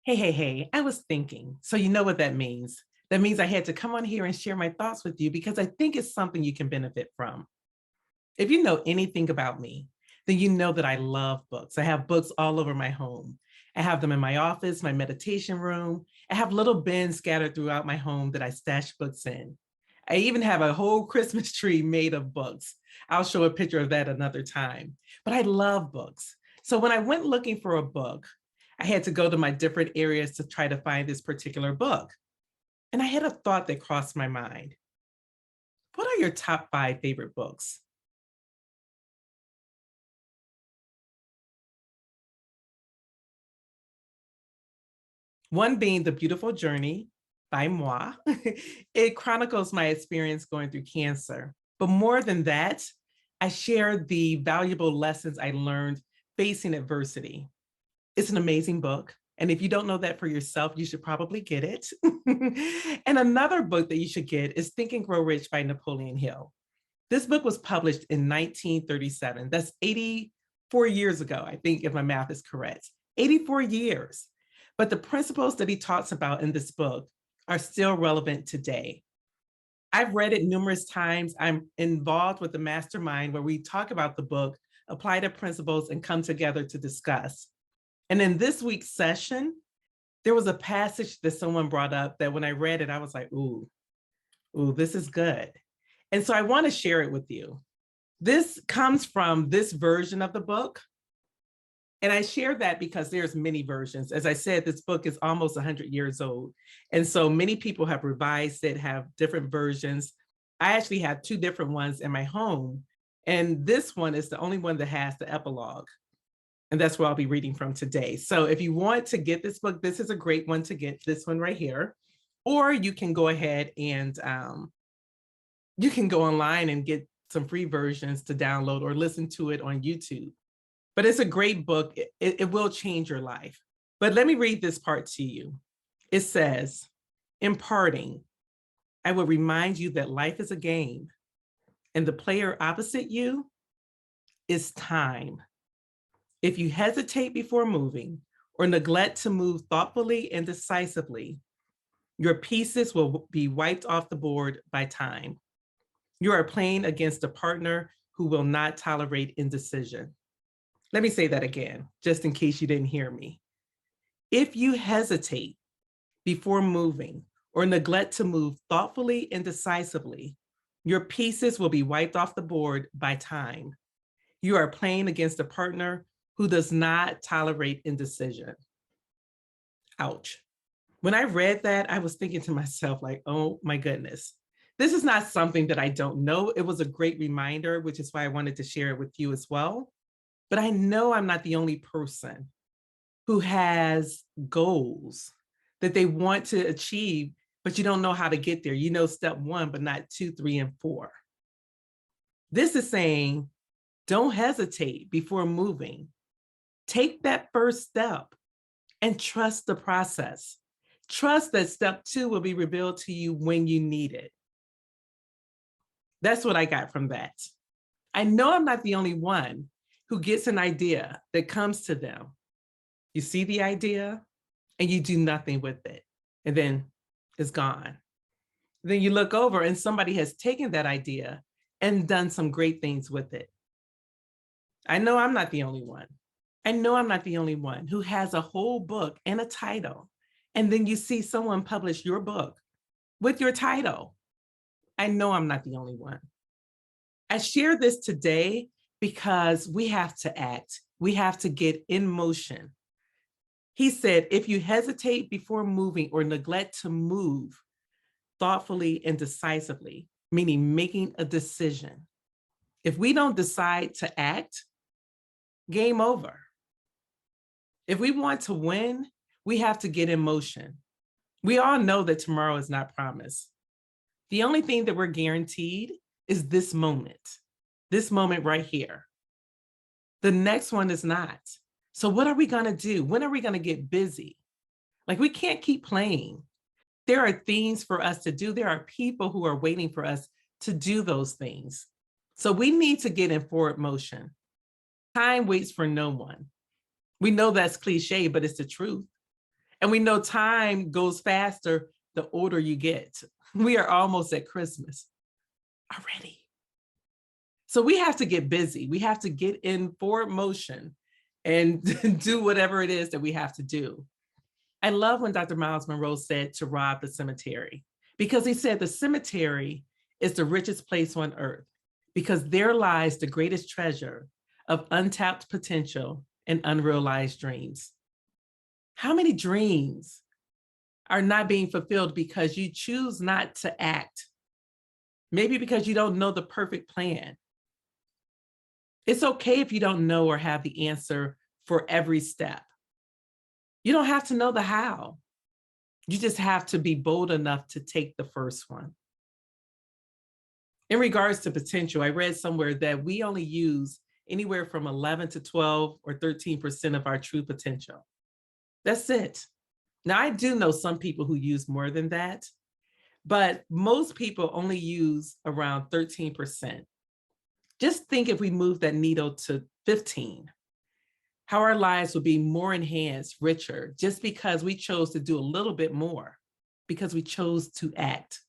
Hey, I was thinking. So you know what that means. That means I had to come on here and share my thoughts with you because I think it's something you can benefit from. If you know anything about me, then you know that I love books. I have books all over my home. I have them in my office, my meditation room. I have little bins scattered throughout my home that I stash books in. I even have a whole Christmas tree made of books. I'll show a picture of that another time. But I love books. So when I went looking for a book, I had to go to my different areas to try to find this particular book. And I had a thought that crossed my mind. What are your top 5 favorite books? One being The Beautiful Journey by Moi. It chronicles my experience going through cancer. But more than that, I share the valuable lessons I learned facing adversity. It's an amazing book. And if you don't know that for yourself, you should probably get it. And another book that you should get is Think and Grow Rich by Napoleon Hill. This book was published in 1937. That's 84 years ago, I think, if my math is correct. 84 years. But the principles that he talks about in this book are still relevant today. I've read it numerous times. I'm involved with the mastermind where we talk about the book, apply the principles, and come together to discuss. And in this week's session, there was a passage that someone brought up that when I read it, I was like, ooh, this is good. And so I want to share it with you. This comes from this version of the book. And I share that because there's many versions. As I said, this book is almost 100 years old. And so many people have revised it, have different versions. I actually have 2 different ones in my home. And this one is the only one that has the epilogue. And that's where I'll be reading from today. So if you want to get this book, this is a great one to get, this one right here. Or you can go ahead and you can go online and get some free versions to download or listen to it on YouTube. But it's a great book. It will change your life. But let me read this part to you. It says, in parting, I will remind you that life is a game and the player opposite you is time. If you hesitate before moving or neglect to move thoughtfully and decisively, your pieces will be wiped off the board by time. You are playing against a partner who will not tolerate indecision. Let me say that again, just in case you didn't hear me. If you hesitate before moving or neglect to move thoughtfully and decisively, your pieces will be wiped off the board by time. You are playing against a partner who does not tolerate indecision. Ouch. When I read that, I was thinking to myself, like, oh my goodness, this is not something that I don't know. It was a great reminder, which is why I wanted to share it with you as well. But I know I'm not the only person who has goals that they want to achieve, but you don't know how to get there. You know step 1, but not 2, 3, and 4. This is saying, don't hesitate before moving. Take that first step and trust the process. Trust that step 2 will be revealed to you when you need it. That's what I got from that. I know I'm not the only one who gets an idea that comes to them. You see the idea and you do nothing with it, and then it's gone. Then you look over and somebody has taken that idea and done some great things with it. I know I'm not the only one. I know I'm not the only one who has a whole book and a title, and then you see someone publish your book with your title. I know I'm not the only one. I share this today because we have to act. We have to get in motion. He said, if you hesitate before moving or neglect to move thoughtfully and decisively, meaning making a decision, if we don't decide to act, game over. If we want to win, we have to get in motion. We all know that tomorrow is not promised. The only thing that we're guaranteed is this moment right here. The next one is not. So what are we gonna do? When are we gonna get busy? Like, we can't keep playing. There are things for us to do. There are people who are waiting for us to do those things. So we need to get in forward motion. Time waits for no one. We know that's cliche, but it's the truth. And we know time goes faster the older you get. We are almost at Christmas already. So we have to get busy. We have to get in forward motion and do whatever it is that we have to do. I love when Dr. Miles Monroe said to rob the cemetery, because he said the cemetery is the richest place on earth, because there lies the greatest treasure of untapped potential and unrealized dreams. How many dreams are not being fulfilled because you choose not to act? Maybe because you don't know the perfect plan. It's okay if you don't know or have the answer for every step. You don't have to know the how. You just have to be bold enough to take the first one. In regards to potential, I read somewhere that we only use anywhere from 11 to 12 or 13% of our true potential. That's it. Now, I do know some people who use more than that, but most people only use around 13%. Just think if we move that needle to 15, how our lives would be more enhanced, richer, just because we chose to do a little bit more, because we chose to act.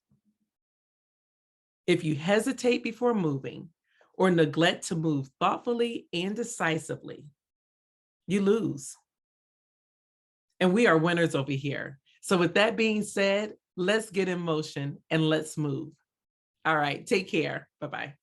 If you hesitate before moving or neglect to move thoughtfully and decisively, you lose. And we are winners over here. So with that being said, let's get in motion and let's move. All right, take care. Bye-bye.